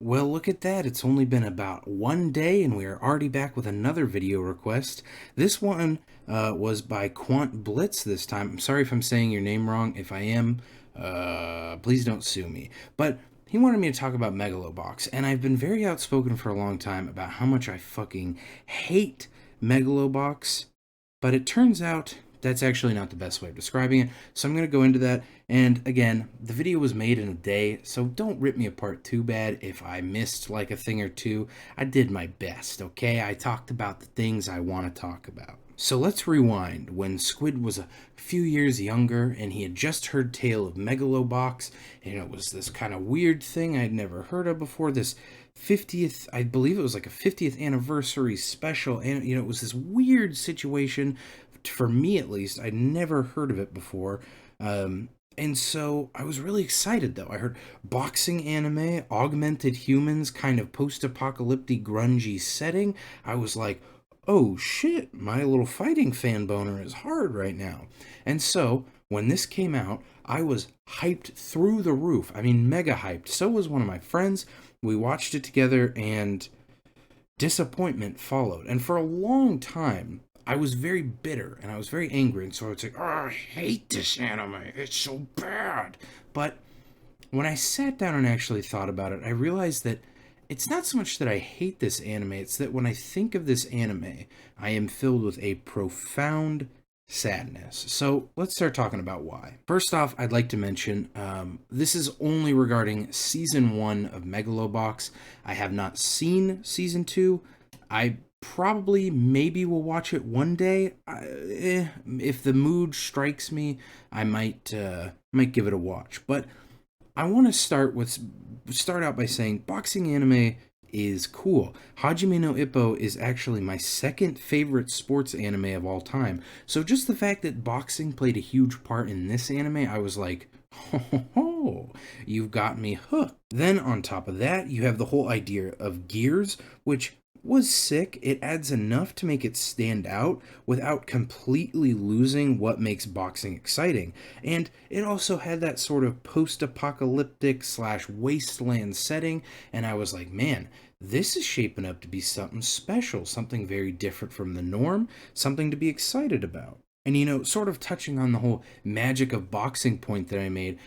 Well, look at that. It's only been about one day, and we are already back with another video request. This one was by Quant Blitz this time. I'm sorry if I'm saying your name wrong. If I am, please don't sue me. But he wanted me to talk about Megalo Box, and I've been very outspoken for a long time about how much I fucking hate Megalo Box. But it turns out that's actually not the best way of describing it. So I'm going to go into that. And again, the video was made in a day, so don't rip me apart too bad if I missed like a thing or two. I did my best, okay? I talked about the things I want to talk about. So let's rewind when Squid was a few years younger and he had just heard tale of Megalo Box, and it was this kind of weird thing I'd never heard of before, this 50th, I believe it was like a 50th anniversary special, and it was this weird situation for me at least. I'd never heard of it before. And so I was really excited though. I heard boxing anime, augmented humans, kind of post apocalyptic grungy setting. I was like, oh shit, my little fighting fan boner is hard right now. And so when this came out, I was hyped through the roof. I mean, mega hyped. So was one of my friends. We watched it together, and disappointment followed. And for a long time, I was very bitter and I was very angry. And so I would say, oh, I hate this anime. It's so bad. But when I sat down and actually thought about it, I realized that it's not so much that I hate this anime, it's that when I think of this anime, I am filled with a profound sadness. So let's start talking about why. First off, I'd like to mention this is only regarding season 1 of Megalobox. I have not seen season 2. I probably maybe will watch it one day. If the mood strikes me, I might give it a watch. But I want to start out by saying boxing anime is cool. Hajime no Ippo is actually my second favorite sports anime of all time. So just the fact that boxing played a huge part in this anime, I was like, ho, you've got me hooked. Then on top of that, you have the whole idea of gears, which was sick. It adds enough to make it stand out without completely losing what makes boxing exciting. And it also had that sort of post-apocalyptic / wasteland setting, and I was like, man, this is shaping up to be something special, something very different from the norm, something to be excited about. And sort of touching on the whole magic of boxing point that I made,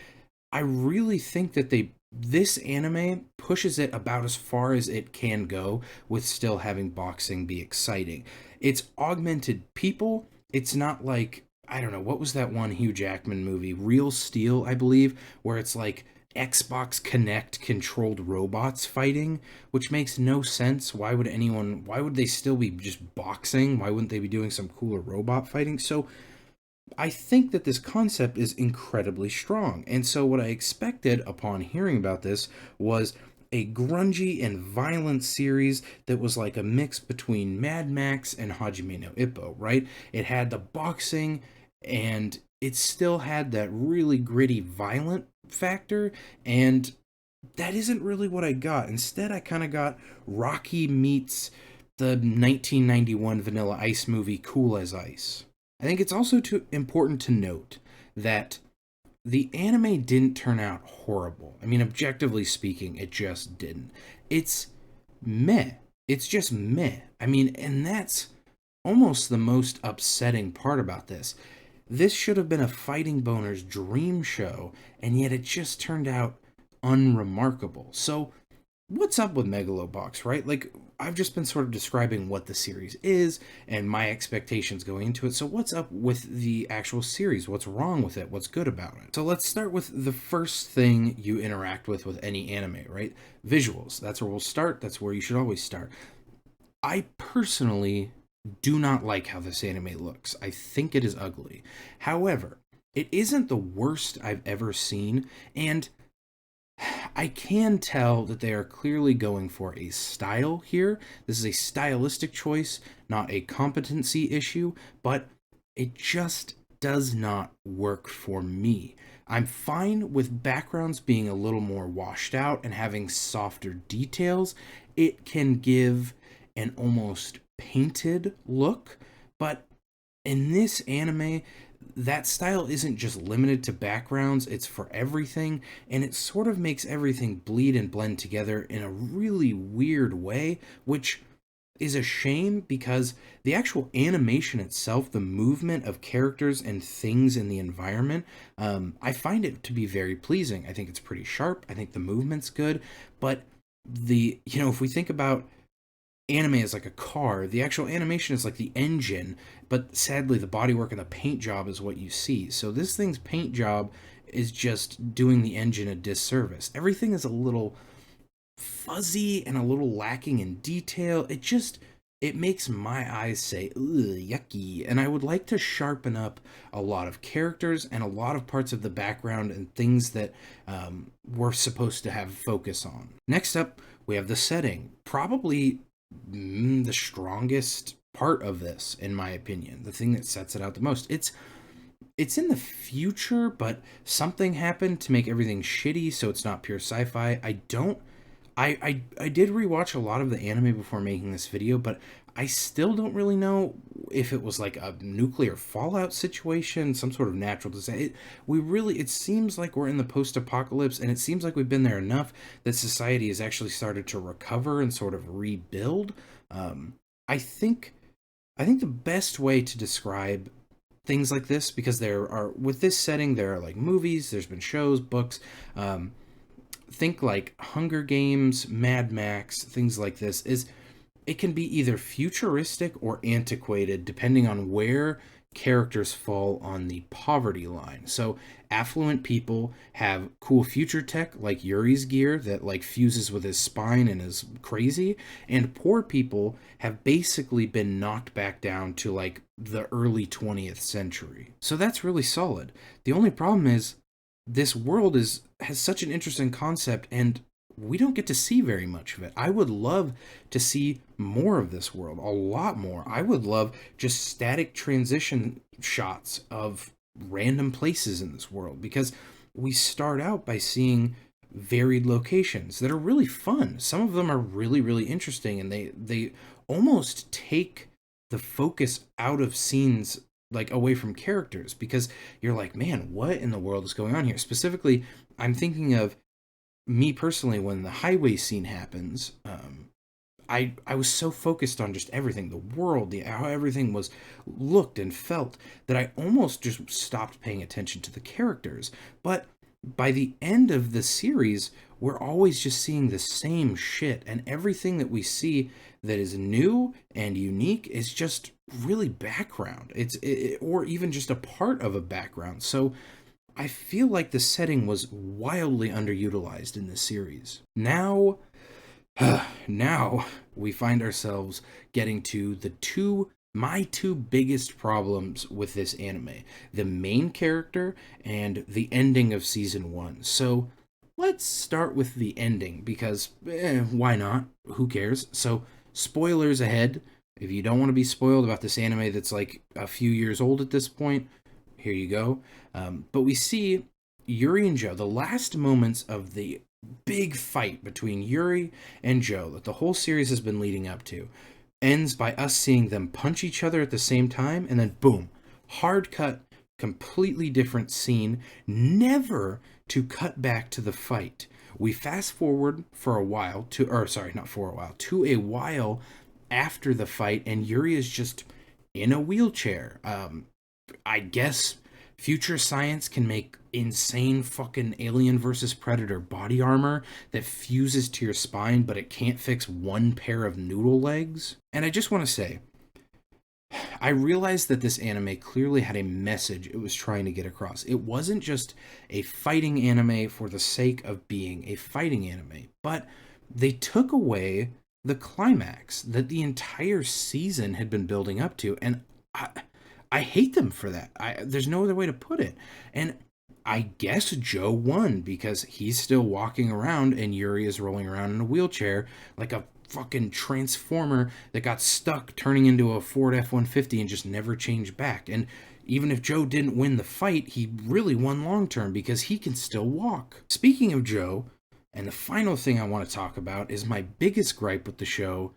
I really think that this anime pushes it about as far as it can go with still having boxing be exciting. It's augmented people. It's not like, I don't know, what was that one Hugh Jackman movie? Real Steel, I believe, where it's like Xbox Connect controlled robots fighting, which makes no sense. Why would they still be just boxing? Why wouldn't they be doing some cooler robot fighting? So I think that this concept is incredibly strong. And so, what I expected upon hearing about this was a grungy and violent series that was like a mix between Mad Max and Hajime no Ippo, right? It had the boxing, and it still had that really gritty, violent factor, and that isn't really what I got. Instead, I kind of got Rocky meets the 1991 Vanilla Ice movie Cool as Ice. I think it's also important to note that the anime didn't turn out horrible. I mean, objectively speaking, it just didn't. It's meh. It's just meh. I mean, and that's almost the most upsetting part about this. This should have been a fighting boner's dream show, and yet it just turned out unremarkable. So, what's up with Megalobox, right? Like, I've just been sort of describing what the series is and my expectations going into it. So what's up with the actual series? What's wrong with it? What's good about it? So let's start with the first thing you interact with any anime, right? Visuals. That's where we'll start. That's where you should always start. I personally do not like how this anime looks. I think it is ugly. However, it isn't the worst I've ever seen, and I can tell that they are clearly going for a style here. This is a stylistic choice, not a competency issue, but it just does not work for me. I'm fine with backgrounds being a little more washed out and having softer details. It can give an almost painted look, but in this anime, that style isn't just limited to backgrounds, it's for everything, and it sort of makes everything bleed and blend together in a really weird way, which is a shame because the actual animation itself, the movement of characters and things in the environment, I find it to be very pleasing. I think it's pretty sharp. I think the movement's good, but if we think about anime as like a car, the actual animation is like the engine, but sadly the bodywork and the paint job is what you see. So this thing's paint job is just doing the engine a disservice. Everything is a little fuzzy and a little lacking in detail. It makes my eyes say, ugh, yucky. And I would like to sharpen up a lot of characters and a lot of parts of the background and things that we're supposed to have focus on. Next up, we have the setting. Probably the strongest part of this, in my opinion. The thing that sets it out the most. It's in the future, but something happened to make everything shitty, so it's not pure sci-fi. I did rewatch a lot of the anime before making this video, but I still don't really know if it was like a nuclear fallout situation, some sort of natural disaster. It seems like we're in the post-apocalypse, and it seems like we've been there enough that society has actually started to recover and sort of rebuild. I think the best way to describe things like this, because there are, with this setting, there are like movies, there's been shows, books, think like Hunger Games, Mad Max, things like this, is it can be either futuristic or antiquated depending on where characters fall on the poverty line. So affluent people have cool future tech like Yuri's gear that like fuses with his spine and is crazy, and poor people have basically been knocked back down to like the early 20th century. So that's really solid. The only problem is this world has such an interesting concept, and we don't get to see very much of it. I would love to see more of this world, a lot more. I would love just static transition shots of random places in this world, because we start out by seeing varied locations that are really fun. Some of them are really, really interesting, and they almost take the focus out of scenes, like away from characters, because you're like, man, what in the world is going on here? Specifically, I'm thinking of me personally when the highway scene happens. I was so focused on just everything, the world, how everything was looked and felt, that I almost just stopped paying attention to the characters. But by the end of the series, we're always just seeing the same shit, and everything that we see that is new and unique is just really background. Or even just a part of a background. So I feel like the setting was wildly underutilized in this series. Now we find ourselves getting to my two biggest problems with this anime: the main character and the ending of season 1. So let's start with the ending, because why not? Who cares? So spoilers ahead. If you don't want to be spoiled about this anime that's like a few years old at this point, here you go. But we see Yuri and Joe, the last moments of the big fight between Yuri and Joe that the whole series has been leading up to, ends by us seeing them punch each other at the same time, and then boom, hard cut, completely different scene, never to cut back to the fight. We fast forward for a while to, or sorry, not for a while, to a while after the fight, and Yuri is just in a wheelchair. I guess future science can make insane fucking Alien versus Predator body armor that fuses to your spine, but it can't fix one pair of noodle legs. And I just want to say, I realized that this anime clearly had a message it was trying to get across. It wasn't just a fighting anime for the sake of being a fighting anime, but they took away the climax that the entire season had been building up to, and I hate them for that. There's no other way to put it. And I guess Joe won because he's still walking around and Yuri is rolling around in a wheelchair like a fucking transformer that got stuck turning into a Ford F-150 and just never changed back. And even if Joe didn't win the fight, he really won long term because he can still walk. Speaking of Joe, and the final thing I want to talk about is my biggest gripe with the show,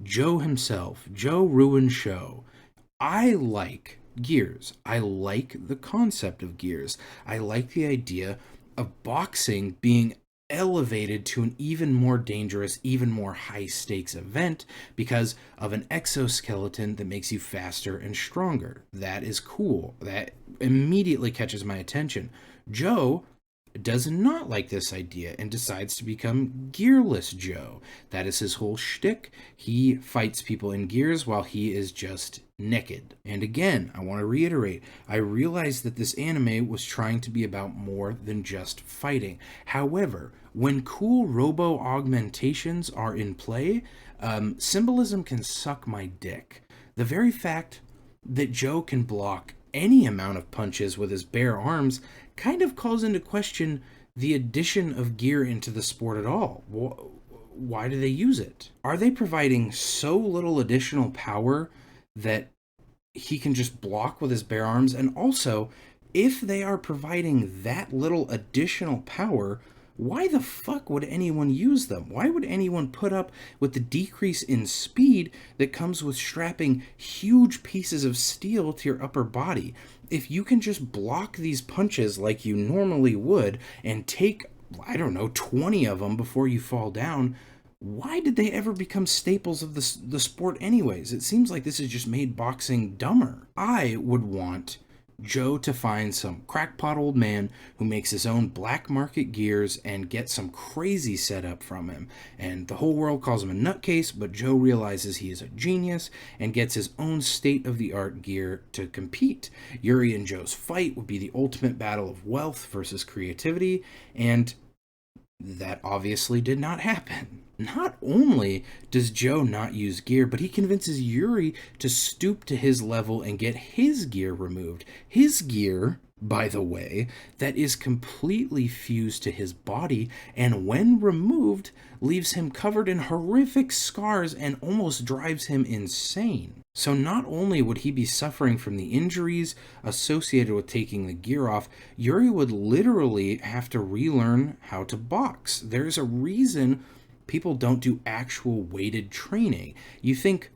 Joe himself. Joe ruined show. I like gears. I like the concept of gears. I like the idea of boxing being elevated to an even more dangerous, even more high stakes event because of an exoskeleton that makes you faster and stronger. That is cool. That immediately catches my attention. Joe does not like this idea and decides to become Gearless Joe. That is his whole shtick. He fights people in gears while he is just naked. And again, I want to reiterate, I realize that this anime was trying to be about more than just fighting. However, when cool robo augmentations are in play, symbolism can suck my dick. The very fact that Joe can block any amount of punches with his bare arms kind of calls into question the addition of gear into the sport at all. Why do they use it? Are they providing so little additional power that he can just block with his bare arms? And also, if they are providing that little additional power, why the fuck would anyone use them? Why would anyone put up with the decrease in speed that comes with strapping huge pieces of steel to your upper body? If you can just block these punches like you normally would and take, I don't know, 20 of them before you fall down, why did they ever become staples of the sport anyways? It seems like this has just made boxing dumber. I would want Joe to find some crackpot old man who makes his own black market gears and get some crazy setup from him. And the whole world calls him a nutcase, but Joe realizes he is a genius and gets his own state-of-the-art gear to compete. Yuri and Joe's fight would be the ultimate battle of wealth versus creativity, and that obviously did not happen. Not only does Joe not use gear, but he convinces Yuri to stoop to his level and get his gear removed. His gear, by the way, that is completely fused to his body, and when removed, leaves him covered in horrific scars and almost drives him insane. So not only would he be suffering from the injuries associated with taking the gear off, Yuri would literally have to relearn how to box. There's a reason people don't do actual weighted training. You think,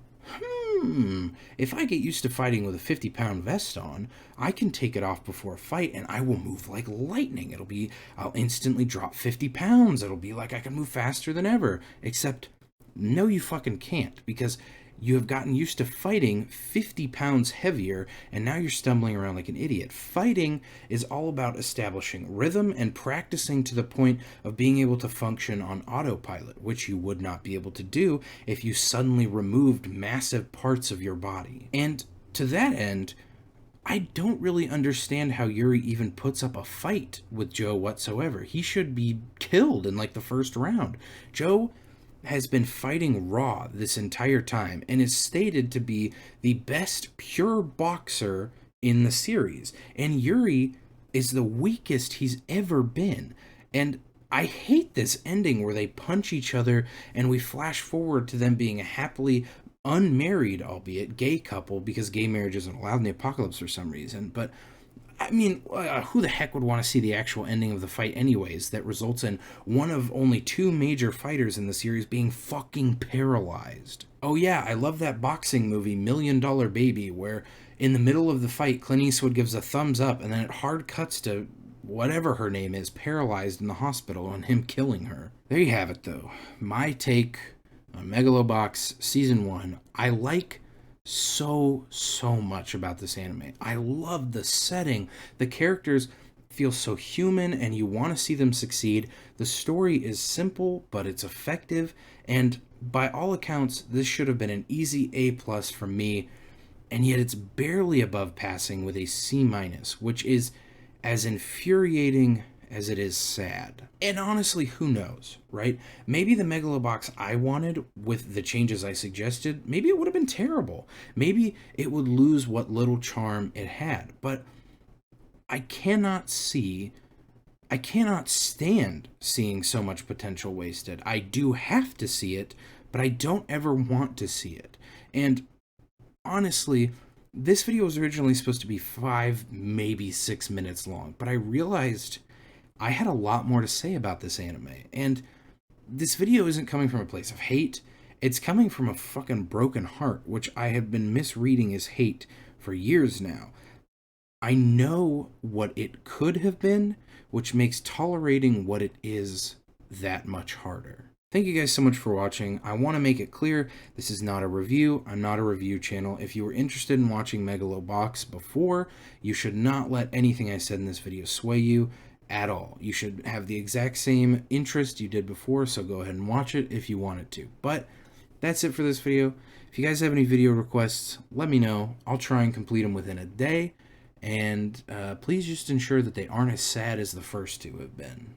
if I get used to fighting with a 50-pound vest on, I can take it off before a fight and I will move like lightning. I'll instantly drop 50 pounds. It'll be like I can move faster than ever. Except, no, you fucking can't, because you have gotten used to fighting 50 pounds heavier, and now you're stumbling around like an idiot. Fighting is all about establishing rhythm and practicing to the point of being able to function on autopilot, which you would not be able to do if you suddenly removed massive parts of your body. And to that end, I don't really understand how Yuri even puts up a fight with Joe whatsoever. He should be killed in like the first round. Joe has been fighting raw this entire time and is stated to be the best pure boxer in the series. And Yuri is the weakest he's ever been. And I hate this ending where they punch each other and we flash forward to them being a happily unmarried, albeit gay couple, because gay marriage isn't allowed in the apocalypse for some reason. But I mean, who the heck would want to see the actual ending of the fight anyways, that results in one of only two major fighters in the series being fucking paralyzed? Oh yeah, I love that boxing movie, $1 Million Baby, where in the middle of the fight, Clint Eastwood gives a thumbs up and then it hard cuts to whatever her name is, paralyzed in the hospital, and him killing her. There you have it though. My take on Megalo Box Season 1. I like so much about this anime. I love the setting. The characters feel so human and you want to see them succeed. The story is simple, but it's effective, and by all accounts, this should have been an easy A+ from me, and yet it's barely above passing with a C-, which is as infuriating as it is sad. And honestly, who knows, right? Maybe the Megalobox I wanted, with the changes I suggested, maybe it would have been terrible. Maybe it would lose what little charm it had. But I cannot stand seeing so much potential wasted. I do have to see it, but I don't ever want to see it. And honestly, this video was originally supposed to be 5, maybe 6 minutes long, but I realized I had a lot more to say about this anime, and this video isn't coming from a place of hate. It's coming from a fucking broken heart, which I have been misreading as hate for years now. I know what it could have been, which makes tolerating what it is that much harder. Thank you guys so much for watching. I want to make it clear, this is not a review. I'm not a review channel. If you were interested in watching Megalo Box before, you should not let anything I said in this video sway you at all. You should have the exact same interest you did before, so go ahead and watch it if you wanted to. But that's it for this video. If you guys have any video requests, let me know. I'll try and complete them within a day. And please just ensure that they aren't as sad as the first two have been.